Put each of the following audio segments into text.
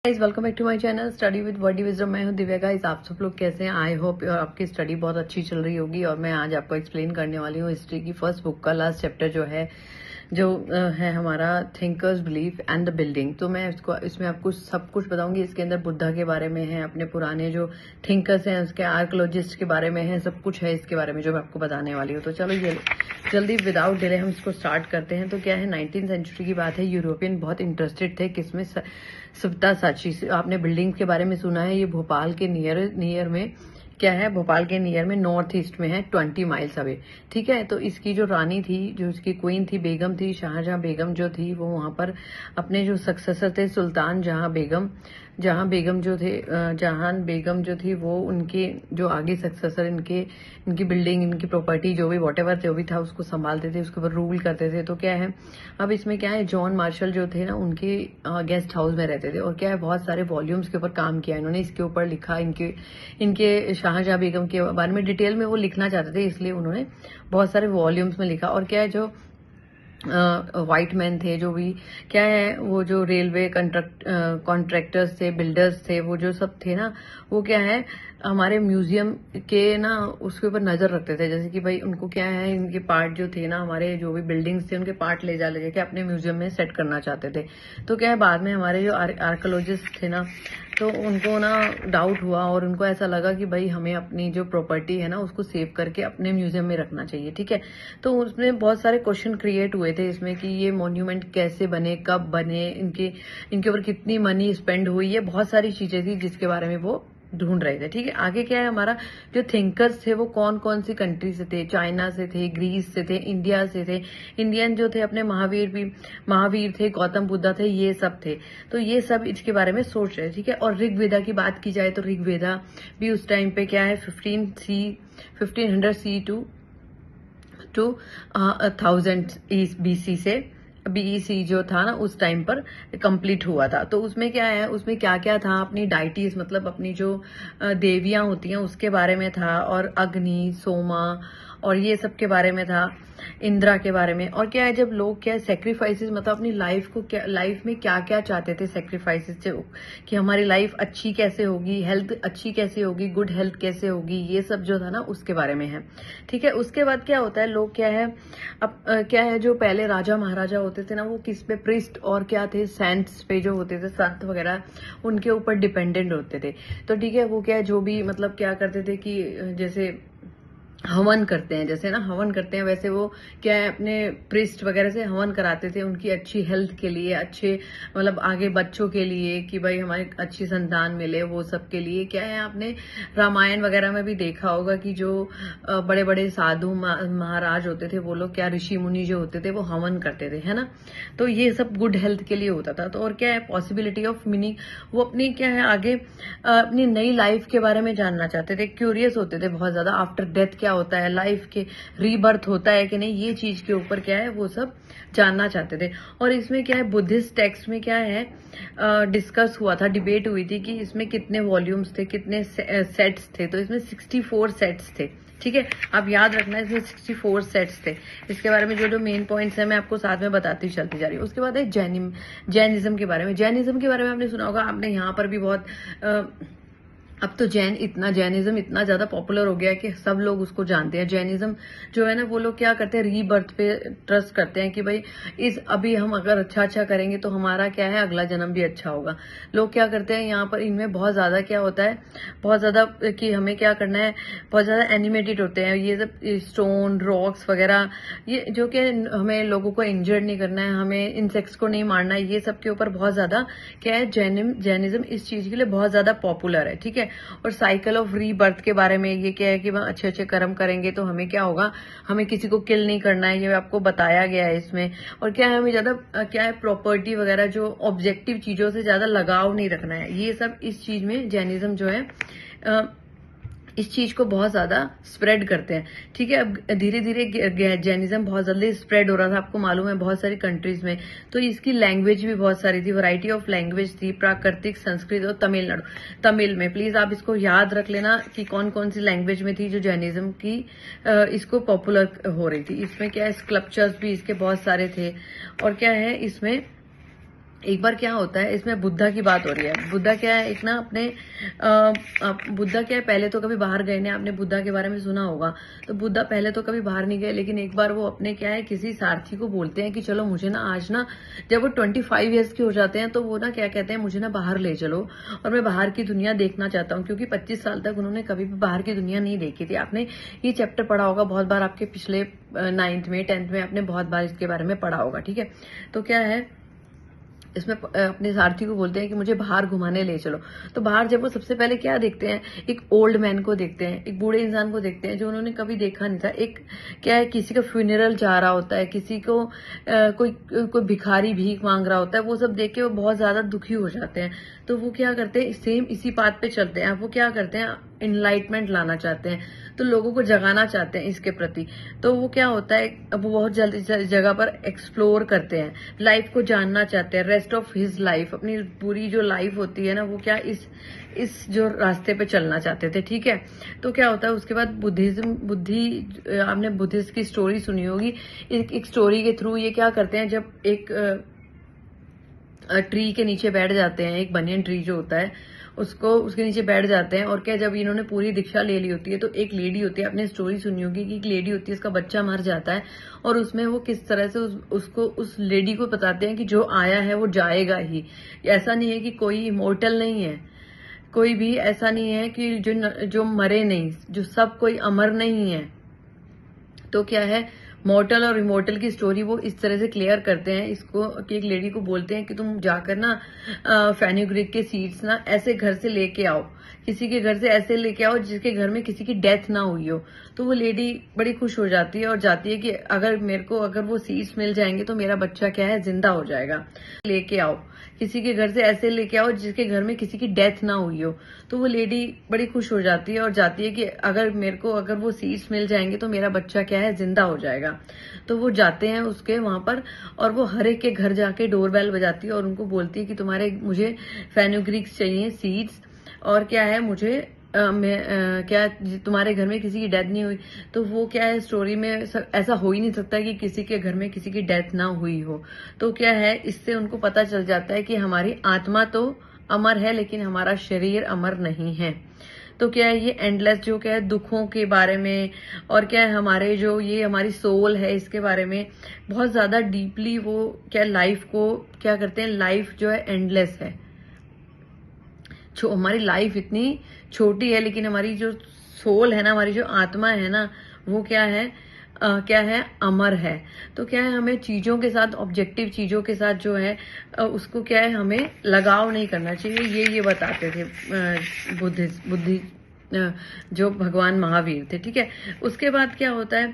Guys welcome back to my channel study with wordy wisdom. मैं हूं Divya. Guys आप सब लोग कैसे हैं? आई होप आपकी स्टडी बहुत अच्छी चल रही होगी। और मैं आज आपको एक्सप्लेन करने वाली हूं हिस्ट्री की फर्स्ट बुक का लास्ट चैप्टर जो है हमारा thinkers belief and the building. तो मैं इसमें आपको सब कुछ बताऊंगी। इसके अंदर बुद्धा के बारे में है, अपने पुराने जो थिंकर्स हैं उसके आर्कोलॉजिस्ट के बारे में है, सब कुछ है इसके बारे में जो मैं आपको बताने वाली हूँ। तो चलो ये जल्दी विदाउट डिले हम इसको स्टार्ट करते हैं। तो क्या है, 19th सेंचुरी की बात है। यूरोपियन बहुत इंटरेस्टेड थे किसमें, सब्यसाची। आपने बिल्डिंग के बारे में सुना है। ये भोपाल के नियर में क्या है, भोपाल के नियर में नॉर्थ ईस्ट में है, 20 माइल्स अवे। ठीक है। तो इसकी जो रानी थी, जो इसकी क्वीन थी, बेगम थी, शाहजहां बेगम जो थी, वो वहां पर अपने जो सक्सेसर थे सुल्तान जहां बेगम जो थे, जहान बेगम जो थी, वो उनके जो आगे सक्सेसर इनकी बिल्डिंग, इनकी प्रॉपर्टी जो भी वॉटेवर जो भी था उसको संभालते थे, उसके ऊपर रूल करते थे। तो क्या है, अब इसमें क्या है, जॉन मार्शल जो थे ना, उनके गेस्ट हाउस में रहते थे। और क्या है, बहुत सारे वॉल्यूम्स के ऊपर काम किया इन्होंने, इसके ऊपर लिखा, इनके शाहजहां बेगम के बारे में डिटेल में वो लिखना चाहते थे, इसलिए उन्होंने बहुत सारे वॉल्यूम्स में लिखा। और क्या है, जो व्हाइट मैन थे, जो भी क्या है, वो जो रेलवे कॉन्ट्रैक्टर्स थे, बिल्डर्स थे, वो जो सब थे ना, वो क्या है, हमारे म्यूजियम के ना उसके ऊपर नजर रखते थे। जैसे कि भाई उनको क्या है, इनके पार्ट जो थे ना, हमारे जो भी बिल्डिंग्स थे उनके पार्ट ले जाके अपने म्यूजियम में सेट करना चाहते थे। तो क्या है, बाद में हमारे जो आर्कोलॉजिस्ट थे ना, तो उनको ना डाउट हुआ और उनको ऐसा लगा कि भाई हमें अपनी जो प्रॉपर्टी है ना उसको सेव करके अपने म्यूजियम में रखना चाहिए। ठीक है। तो उसमें बहुत सारे क्वेश्चन क्रिएट हुए थे इसमें कि ये मॉन्यूमेंट कैसे बने, कब बने, इनके ऊपर कितनी मनी स्पेंड हुई, ये बहुत सारी चीजें थी जिसके बारे में वो ढूंढ रहे थे। ठीक है। आगे क्या है, हमारा जो थिंकर्स थे वो कौन कौन सी कंट्री से थे, चाइना से थे, ग्रीस से थे, इंडिया से थे। इंडियन जो थे अपने महावीर थे, गौतम बुद्धा थे, ये सब थे। तो ये सब इसके बारे में सोच रहे। ठीक है। और ऋग्वेदा की बात की जाए तो ऋग्वेदा भी उस टाइम पे क्या है, 1500 सी टू 1000 BC से बीईसी जो था ना उस टाइम पर कंप्लीट हुआ था। तो उसमें क्या है, उसमें क्या क्या था, अपनी डाइटीज मतलब अपनी जो देवियां होती हैं उसके बारे में था, और अग्नि, सोमा और ये सब के बारे में था, इंद्रा के बारे में। और क्या है, जब लोग क्या सेक्रीफाइसेस मतलब अपनी लाइफ में क्या क्या चाहते थे सेक्रीफाइसेस से, कि हमारी लाइफ अच्छी कैसे होगी, हेल्थ अच्छी कैसे होगी, गुड हेल्थ कैसे होगी, ये सब जो था ना उसके बारे में है। ठीक है। उसके बाद क्या होता है, लोग क्या है, अब क्या है, जो पहले राजा महाराजा होते थे ना, वो किस पे, प्रिस्ट और क्या थे, सेंट्स पे जो होते थे, संत वगैरह, उनके ऊपर डिपेंडेंट होते थे। तो ठीक है, वो क्या है, जो भी मतलब क्या करते थे कि जैसे हवन करते हैं, जैसे ना हवन करते हैं, वैसे वो क्या है, अपने प्रिस्ट वगैरह से हवन कराते थे उनकी अच्छी हेल्थ के लिए, अच्छे मतलब आगे बच्चों के लिए, कि भाई हमारे अच्छी संतान मिले, वो सब के लिए। क्या है, आपने रामायण वगैरह में भी देखा होगा कि जो बड़े बड़े साधु महाराज होते थे, वो लोग क्या, ऋषि मुनि जो होते थे, वो हवन करते थे, है ना। तो ये सब गुड हेल्थ के लिए होता था। तो और क्या है, पॉसिबिलिटी ऑफ मीनिंग, वो अपनी क्या है आगे अपनी नई लाइफ के बारे में जानना चाहते थे, क्यूरियस होते थे बहुत ज्यादा। आफ्टर डेथ क्या होता है, लाइफ के रीबर्थ होता है कि नहीं, ये चीज के ऊपर क्या है, वो सब जानना चाहते थे। और इसमें क्या है, बुद्धिस्ट टेक्स्ट में क्या है, डिस्कस हुआ था, डिबेट हुई थी कि इसमें कितने वॉल्यूम्स थे, कितने सेट्स थे। तो इसमें 64 सेट्स थे। ठीक है। आप याद रखना, इसमें 64 सेट्स थे। इसके बारे में जो जो मेन पॉइंट्स है मैं आपको साथ में बताती चलती जा रही हूँ। उसके बाद है जैनिज्म के बारे में। जैनिज्म के बारे में आपने सुना होगा, आपने यहाँ पर भी बहुत अब तो जैनिज्म इतना ज्यादा पॉपुलर हो गया है कि सब लोग उसको जानते हैं। जैनिज्म जो है ना, वो लोग क्या करते हैं, रीबर्थ पे ट्रस्ट करते हैं कि भाई अभी हम अगर अच्छा करेंगे तो हमारा क्या है, अगला जन्म भी अच्छा होगा। लोग क्या करते हैं, यहाँ पर इनमें बहुत ज्यादा क्या होता है, बहुत ज्यादा कि हमें क्या करना है, बहुत ज्यादा एनिमेटेड होते हैं ये सब स्टोन, रॉक्स वगैरह, ये जो कि हमें लोगों को इंजर्ड नहीं करना है, हमें इंसेक्ट्स को नहीं मारना है, ये सब के ऊपर बहुत ज्यादा क्या है, जैनिज्म इस चीज के लिए बहुत ज्यादा पॉपुलर है। ठीक है। और साइकिल ऑफ रीबर्थ के बारे में ये क्या है कि अच्छे अच्छे कर्म करेंगे तो हमें क्या होगा, हमें किसी को किल नहीं करना है, ये आपको बताया गया है इसमें। और क्या है, हमें ज्यादा क्या है, प्रॉपर्टी वगैरह जो ऑब्जेक्टिव चीजों से ज्यादा लगाव नहीं रखना है, ये सब इस चीज में जैनिज्म जो है इस चीज को बहुत ज्यादा स्प्रेड करते हैं। ठीक है। अब धीरे धीरे जैनिज्म बहुत जल्दी स्प्रेड हो रहा था, आपको मालूम है, बहुत सारी कंट्रीज में। तो इसकी लैंग्वेज भी बहुत सारी थी, वैरायटी ऑफ लैंग्वेज थी, प्राकृतिक, संस्कृत और तमिल में। प्लीज आप इसको याद रख लेना कि कौन कौन सी लैंग्वेज में थी जो जैनिज्म की इसको पॉपुलर हो रही थी। इसमें क्या है, स्कल्पचर्स भी इसके बहुत सारे थे। और क्या है, इसमें एक बार क्या होता है, इसमें बुद्धा की बात हो रही है। बुद्धा क्या है, एक ना अपने बुद्धा क्या है, पहले तो कभी बाहर गए नहीं, आपने बुद्धा के बारे में सुना होगा। तो बुद्धा पहले तो कभी बाहर नहीं गए, लेकिन एक बार वो अपने क्या है किसी सारथी को बोलते हैं कि चलो मुझे ना आज ना, जब वो 25 ईयर्स के हो जाते हैं तो वो ना क्या कहते हैं, मुझे ना बाहर ले चलो और मैं बाहर की दुनिया देखना चाहता हूँ, क्योंकि 25 साल तक उन्होंने कभी भी बाहर की दुनिया नहीं देखी थी। आपने ये चैप्टर पढ़ा होगा बहुत बार, आपके पिछले 9th में 10th में आपने बहुत बार इसके बारे में पढ़ा होगा। ठीक है, तो क्या है, इसमें अपने सारथी को बोलते हैं कि मुझे बाहर घुमाने ले चलो। तो बाहर जब वो सबसे पहले क्या देखते हैं, एक ओल्ड मैन को देखते हैं, एक बूढ़े इंसान को देखते हैं जो उन्होंने कभी देखा नहीं था। एक क्या है, किसी का फ्यूनरल जा रहा होता है, किसी को कोई भिखारी भीख मांग रहा होता है, वो सब देख के वो बहुत ज्यादा दुखी हो जाते हैं। तो वो क्या करते हैं, सेम इसी बात पे चलते हैं। वो क्या करते हैं, इनलाइटमेंट लाना चाहते हैं, तो लोगों को जगाना चाहते हैं इसके प्रति। तो वो क्या होता है, अब वो बहुत जल्दी जगह पर एक्सप्लोर करते हैं, लाइफ को जानना चाहते हैं, रेस्ट ऑफ हिज लाइफ, अपनी पूरी जो लाइफ होती है ना, वो क्या इस जो रास्ते पे चलना चाहते थे। ठीक है, तो क्या होता है उसके बाद आपने बुद्धिस्ट की स्टोरी सुनी होगी। एक स्टोरी के थ्रू ये क्या करते हैं, जब एक ट्री के नीचे बैठ जाते हैं, एक बनियन ट्री जो होता है उसके नीचे बैठ जाते हैं, और क्या जब इन्होंने पूरी दीक्षा ले ली होती है तो एक लेडी होती है, आपने स्टोरी सुनी होगी कि एक लेडी होती है, उसका बच्चा मर जाता है, और उसमें वो किस तरह से उस लेडी को बताते हैं कि जो आया है वो जाएगा ही। ऐसा नहीं है कि कोई इमोर्टल नहीं है, कोई भी ऐसा नहीं है कि जो मरे नहीं, जो सब कोई अमर नहीं है। तो क्या है, मॉर्टल और इमोर्टल की स्टोरी वो इस तरह से क्लियर करते हैं इसको, कि एक लेडी को बोलते हैं कि तुम जाकर ना फेनुग्रीक के सीड्स ना ऐसे घर से लेके आओ, किसी के घर से ऐसे लेके आओ जिसके घर में किसी की डेथ ना हुई हो। तो वो लेडी बड़ी खुश हो जाती है और जाती है कि अगर वो सीड्स मिल जाएंगे तो मेरा बच्चा क्या है, जिंदा हो जाएगा। लेके आओ, किसी के घर से ऐसे लेके आओ जिसके घर में किसी की डेथ ना हुई हो। तो वो लेडी बड़ी खुश हो जाती है और जाती है कि अगर वो सीड्स मिल जाएंगे तो मेरा बच्चा क्या है, जिंदा हो जाएगा। तो वो जाते हैं उसके वहां पर, और वो हर एक के घर जाके डोरबेल बजाती है और उनको बोलती है कि मुझे फेनुग्रीक्स चाहिए, सीड्स, और क्या है मुझे क्या तुम्हारे घर में किसी की डेथ नहीं हुई। तो वो क्या है, स्टोरी में ऐसा हो ही नहीं सकता कि किसी के घर में किसी की डेथ ना हुई हो। तो क्या है, इससे उनको पता चल जाता है कि हमारी आत्मा तो अमर है लेकिन हमारा शरीर अमर नहीं है। तो क्या है, ये एंडलेस जो क्या है दुखों के बारे में, और क्या है हमारी सोल है, इसके बारे में बहुत ज्यादा डीपली वो क्या लाइफ को क्या करते हैं, लाइफ जो है एंडलेस है। हमारी लाइफ इतनी छोटी है, लेकिन हमारी जो सोल है ना, हमारी जो आत्मा है ना, वो क्या है अमर है। तो क्या है, हमें चीजों के साथ, ऑब्जेक्टिव चीजों के साथ जो है उसको क्या है, हमें लगाव नहीं करना चाहिए। ये बताते थे बुद्धि जो भगवान महावीर थे। ठीक है, उसके बाद क्या होता है,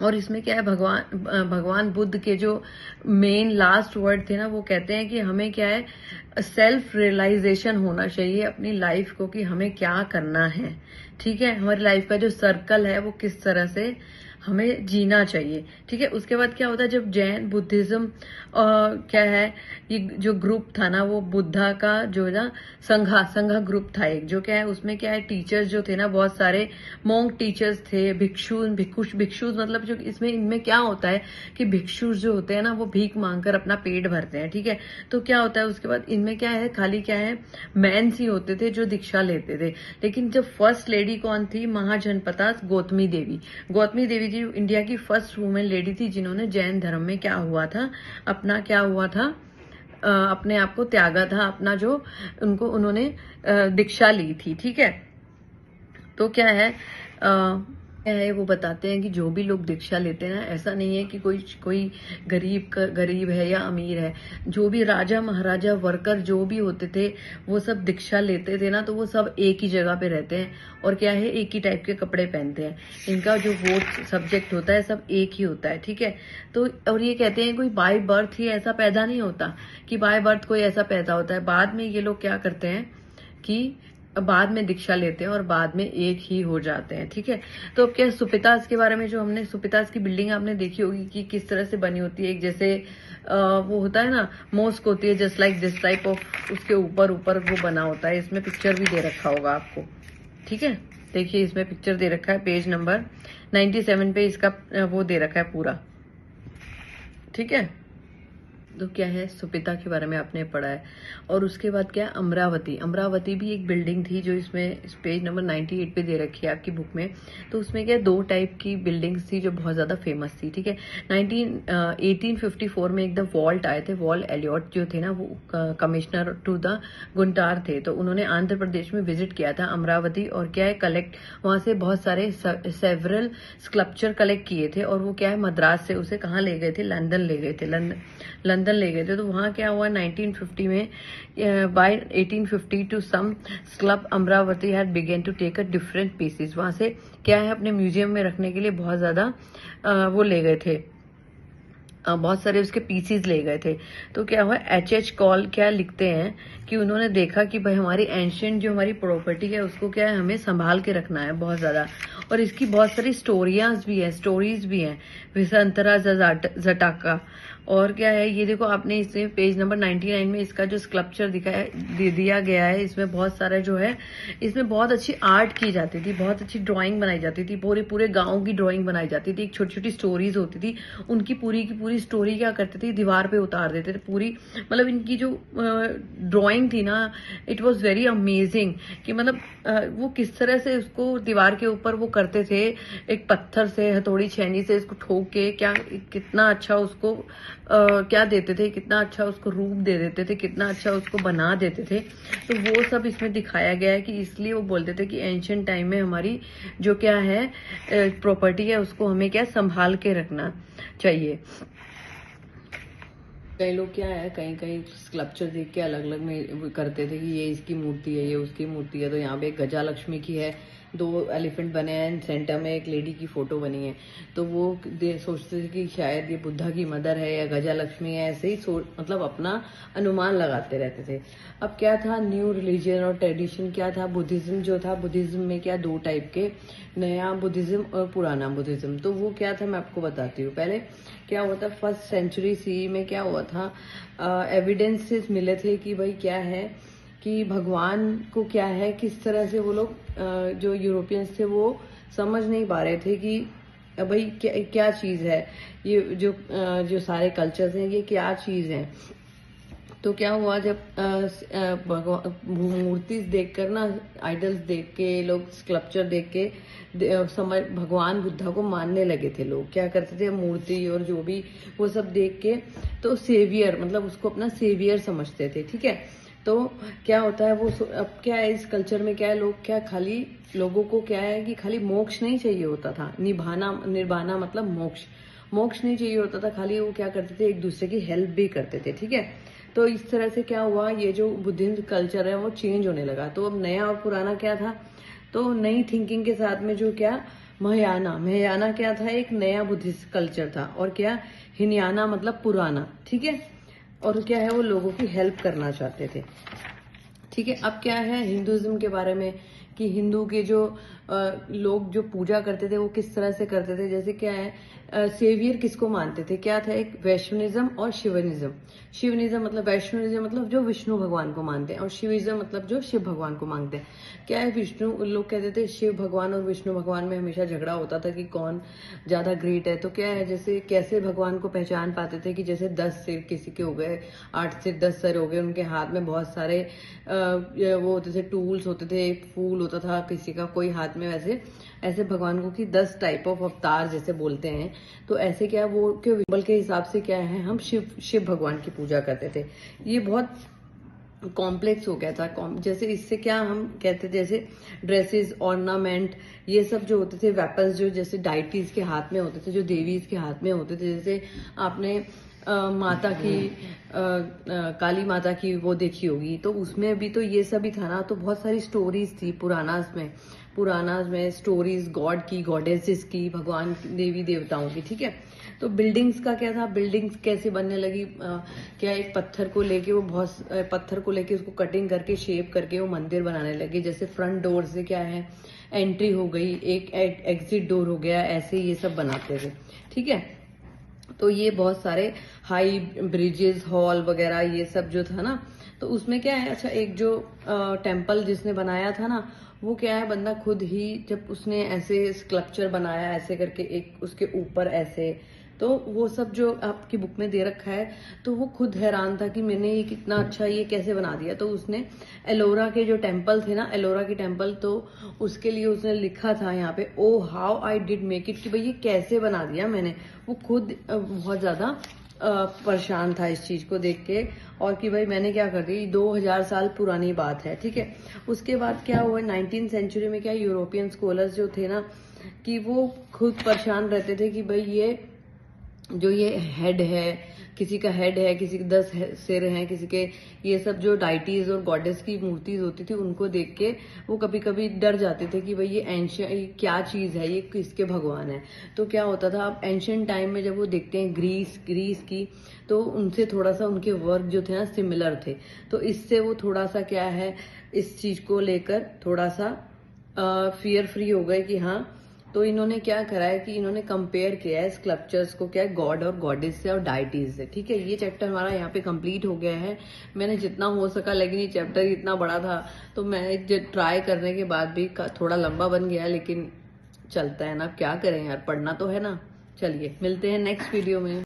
और इसमें क्या है, भगवान बुद्ध के जो मेन लास्ट वर्ड थे ना, वो कहते हैं कि हमें क्या है, सेल्फ रियलाइजेशन होना चाहिए अपनी लाइफ को कि हमें क्या करना है। ठीक है, हमारी लाइफ का जो सर्कल है वो किस तरह से हमें जीना चाहिए। ठीक है, उसके बाद क्या होता है, जब जैन बुद्धिज्म क्या है, ये जो ग्रुप था ना, वो बुद्धा का जो ना संघा ग्रुप था एक, जो क्या है उसमें क्या है, टीचर्स जो थे ना, बहुत सारे मॉन्क टीचर्स थे, भिक्षुज मतलब जो इनमें क्या होता है कि भिक्षुज जो होते हैं ना, वो भीख मांगकर अपना पेट भरते हैं। ठीक है, तो क्या होता है उसके बाद इनमें क्या है, खाली क्या है, मैंस ही होते थे जो दीक्षा लेते थे। लेकिन जब फर्स्ट लेडी कौन थी, महाजनपता गौतमी देवी जी इंडिया की फर्स्ट वुमेन लेडी थी, जिन्होंने जैन धर्म में अपने आप को त्यागा था, अपना जो उन्होंने दीक्षा ली थी। ठीक है, तो क्या है वो बताते हैं कि जो भी लोग दीक्षा लेते हैं ना, ऐसा नहीं है कि कोई गरीब है या अमीर है, जो भी राजा महाराजा वर्कर जो भी होते थे, वो सब दीक्षा लेते थे ना, तो वो सब एक ही जगह पे रहते हैं, और क्या है, एक ही टाइप के कपड़े पहनते हैं, इनका जो वोट सब्जेक्ट होता है सब एक ही होता है। ठीक है, तो और ये कहते हैं कोई बाय बर्थ ही ऐसा पैदा नहीं होता कि बाय बर्थ कोई ऐसा पैदा होता है, बाद में ये लोग क्या करते हैं कि बाद में दीक्षा लेते हैं और बाद में एक ही हो जाते हैं। ठीक है, तो अब क्या सुपितास के बारे में, जो हमने सुपितास की बिल्डिंग आपने देखी होगी कि किस तरह से बनी होती है, एक जैसे वो होता है ना, मोस्क होती है, just like this type of, उसके ऊपर वो बना होता है। इसमें पिक्चर भी दे रखा होगा आपको। ठीक है, देखिए इसमें पिक्चर दे रखा है, पेज नंबर 97 पे इसका वो दे रखा है पूरा। ठीक है, तो क्या है, सुपिता के बारे में आपने पढ़ा है। और उसके बाद क्या है, अमरावती। अमरावती भी एक बिल्डिंग थी जो इसमें पेज नंबर 98 पे दे रखी है आपकी बुक में। तो उसमें क्या 2 टाइप की बिल्डिंग्स थी जो बहुत ज्यादा फेमस थी, ठीक है। 1854 में एक द वॉल्ट आए थे, वॉल एलियट जो थे ना, वो कमिश्नर टू द गुंटार थे। तो उन्होंने आंध्र प्रदेश में विजिट किया था अमरावती, और क्या है कलेक्ट वहां से बहुत सारे सेवरल स्कल्पचर कलेक्ट किए थे। और वो क्या है मद्रास से उसे कहाँ ले गए थे, लंदन ले गए थे, लंदन ले गए थे। तो वहां क्या हुआ 1950 में, by 1850 to some club Amaravati had began to take a different pieces. वहां से क्या है अपने म्यूजियम में रखने के लिए बहुत ज्यादा वो ले गए थे, बहुत सारे उसके पीसीज ले गए थे। तो क्या हुआ, एच कॉल क्या लिखते हैं कि उन्होंने देखा कि भाई हमारी एंशियंट जो हमारी प्रॉपर्टी है उसको क्या है हमें संभाल के रखना है बहुत ज्यादा। और इसकी बहुत सारी स्टोरीज भी हैं, विसंतरा जटाका। और क्या है ये देखो आपने इसमें पेज नंबर 99 में इसका जो स्कल्पचर दिया गया है, इसमें बहुत सारा जो है, इसमें बहुत अच्छी आर्ट की जाती थी, बहुत अच्छी ड्राइंग बनाई जाती थी, पूरे गांव की ड्राइंग बनाई जाती थी। एक छोटी छोटी स्टोरीज होती थी, उनकी पूरी की पूरी स्टोरी क्या करते थे दीवार पे उतार देते थे पूरी। मतलब इनकी जो ड्राइंग थी ना, इट वाज वेरी अमेजिंग कि मतलब वो किस तरह से उसको दीवार के ऊपर वो करते थे, एक पत्थर से हथौड़ी छेनी से इसको ठोक के क्या कितना अच्छा उसको क्या देते थे, कितना अच्छा उसको रूप दे देते थे, कितना अच्छा उसको बना देते थे। तो वो सब इसमें दिखाया गया है कि इसलिए वो बोलते थे कि एंशिएंट टाइम में हमारी जो क्या है प्रॉपर्टी है उसको हमें क्या संभाल के रखना चाहिए। कई लोग क्या है कहीं कहीं स्कल्पचर देख के अलग अलग में करते थे कि ये इसकी मूर्ति है, ये उसकी मूर्ति है। तो यहाँ पे एक गजा लक्ष्मी की है, 2 एलिफेंट बने हैं, सेंटर में एक लेडी की फोटो बनी है। तो वो सोचते थे कि शायद ये बुद्धा की मदर है या गजा लक्ष्मी है, ऐसे ही मतलब अपना अनुमान लगाते रहते थे। अब क्या था न्यू रिलीजन और ट्रेडिशन क्या था, बुद्धिज्म जो था, बुद्धिज्म में क्या 2 टाइप के, नया बुद्धिज्म और पुराना बुद्धिज्म। तो वो क्या था मैं आपको बताती हूँ। पहले क्या हुआ था, 1st सेंचुरी सी में क्या हुआ था, एविडेंसेस मिले थे कि भाई क्या है कि भगवान को क्या है किस तरह से वो लोग जो यूरोपियंस थे वो समझ नहीं पा रहे थे कि भाई क्या चीज है ये, जो सारे कल्चर्स हैं ये क्या चीज है। तो क्या हुआ जब मूर्ति देखकर ना, आइडल्स देख के लोग, स्कल्पचर देख के समझ भगवान बुद्धा को मानने लगे थे। लोग क्या करते थे मूर्ति और जो भी वो सब देख के तो सेवियर मतलब उसको अपना सेवियर समझते थे, ठीक है। तो क्या होता है वो अब क्या है इस कल्चर में क्या है, लोग क्या खाली लोगों को क्या है कि खाली मोक्ष नहीं चाहिए होता था, निर्वाणा मतलब मोक्ष नहीं चाहिए होता था, खाली वो क्या करते थे एक दूसरे की हेल्प भी करते थे, ठीक है। तो इस तरह से क्या हुआ, ये जो बुद्धिज्म कल्चर है वो चेंज होने लगा। तो अब नया और पुराना क्या था, तो नई थिंकिंग के साथ में जो क्या महायाना क्या था, एक नया बुद्धिस्ट कल्चर था। और क्या हिनयाना मतलब पुराना, ठीक है। और क्या है वो लोगों की हेल्प करना चाहते थे, ठीक है। अब क्या है हिंदुइज्म के बारे में कि हिंदू के जो लोग जो पूजा करते थे वो किस तरह से करते थे। जैसे क्या है सेवियर किसको मानते थे, क्या था एक वैष्णविज्म और शिवनिज्म मतलब वैष्णविज्म मतलब जो विष्णु भगवान को मानते हैं, और शिविज्म मतलब जो शिव भगवान को मानते हैं। क्या है विष्णु लोग कहते थे शिव भगवान और विष्णु भगवान में हमेशा झगड़ा होता था कि कौन ज्यादा ग्रेट है। तो क्या है जैसे कैसे भगवान को पहचान पाते थे कि जैसे 10 सिर किसी के हो गए, 8 से 10 सर हो गए, उनके हाथ में बहुत सारे वो होते थे, टूल्स होते थे, फूल होता था किसी का कोई हाथ में, वैसे ऐसे भगवान को कि 10 टाइप ऑफ अवतार जैसे बोलते हैं। तो ऐसे क्या वो के विबल के हिसाब से क्या है हम शिव भगवान की पूजा करते थे। ये बहुत कॉम्प्लेक्स हो गया था। जैसे इससे क्या हम कहते थे जैसे ड्रेसेस, ऑर्नामेंट, ये सब जो होते थे, वेपन्स जो जैसे डाइटीज के हाथ में होते थे, जो देवीज के हाथ में होते थे। जैसे आपने माता की काली माता की वो देखी होगी, तो उसमें भी तो ये सब ही था ना। तो बहुत सारी स्टोरीज थी पुरानास में स्टोरीज गॉड की, गॉडेसेस की, भगवान देवी देवताओं की, ठीक है। तो बिल्डिंग्स का क्या था, बिल्डिंग्स कैसे बनने लगी, क्या एक पत्थर को लेके उसको कटिंग करके शेप करके वो मंदिर बनाने लगे। जैसे फ्रंट डोर से क्या है एंट्री हो गई, एक एग्जिट डोर हो गया, ऐसे ये सब बनाते थे, ठीक है। तो ये बहुत सारे हाई ब्रिजेस, हॉल वगैरह ये सब जो था ना, तो उसमें क्या है अच्छा एक जो टेम्पल जिसने बनाया था ना, वो क्या है बंदा खुद ही जब उसने ऐसे स्कल्पचर बनाया ऐसे करके, एक उसके ऊपर ऐसे तो वो सब जो आपकी बुक में दे रखा है, तो वो खुद हैरान था कि मैंने ये कितना अच्छा ये कैसे बना दिया। तो उसने एलोरा के जो टेम्पल थे ना, एलोरा के टेम्पल, तो उसके लिए उसने लिखा था यहाँ पे, oh how I did make it, कि भाई ये कैसे बना दिया मैंने। वो खुद बहुत ज्यादा परेशान था इस चीज को देख के, और कि भाई मैंने क्या कर दी, 2000 साल पुरानी बात है, ठीक है। उसके बाद क्या हुआ 19th सेंचुरी में, क्या यूरोपियन स्कॉलर्स जो थे ना, कि वो खुद परेशान रहते थे कि भाई ये जो ये हेड है, किसी का हेड है, किसी के 10 सिर हैं, किसी के, ये सब जो डाइटीज और गॉडेस की मूर्तिज होती थी, उनको देख के वो कभी कभी डर जाते थे कि भाई ये एंशियंट क्या चीज है, ये किसके भगवान है। तो क्या होता था, अब एंशियंट टाइम में जब वो देखते हैं ग्रीस की, तो उनसे थोड़ा सा उनके वर्क जो थे ना सिमिलर थे, तो इससे वो थोड़ा सा क्या है, इस चीज को लेकर थोड़ा सा फियर फ्री हो गए कि हाँ। तो इन्होंने क्या करा है कि इन्होंने कंपेयर किया है स्कल्पचर्स को, क्या है, गॉड और गॉडेस से और डाइटीज से, ठीक है। ये चैप्टर हमारा यहाँ पे कंप्लीट हो गया है। मैंने जितना हो सका, लेकिन ये चैप्टर इतना बड़ा था तो मैं ट्राई करने के बाद भी थोड़ा लंबा बन गया, लेकिन चलता है ना, क्या करें यार, पढ़ना तो है ना। चलिए मिलते हैं नेक्स्ट वीडियो में।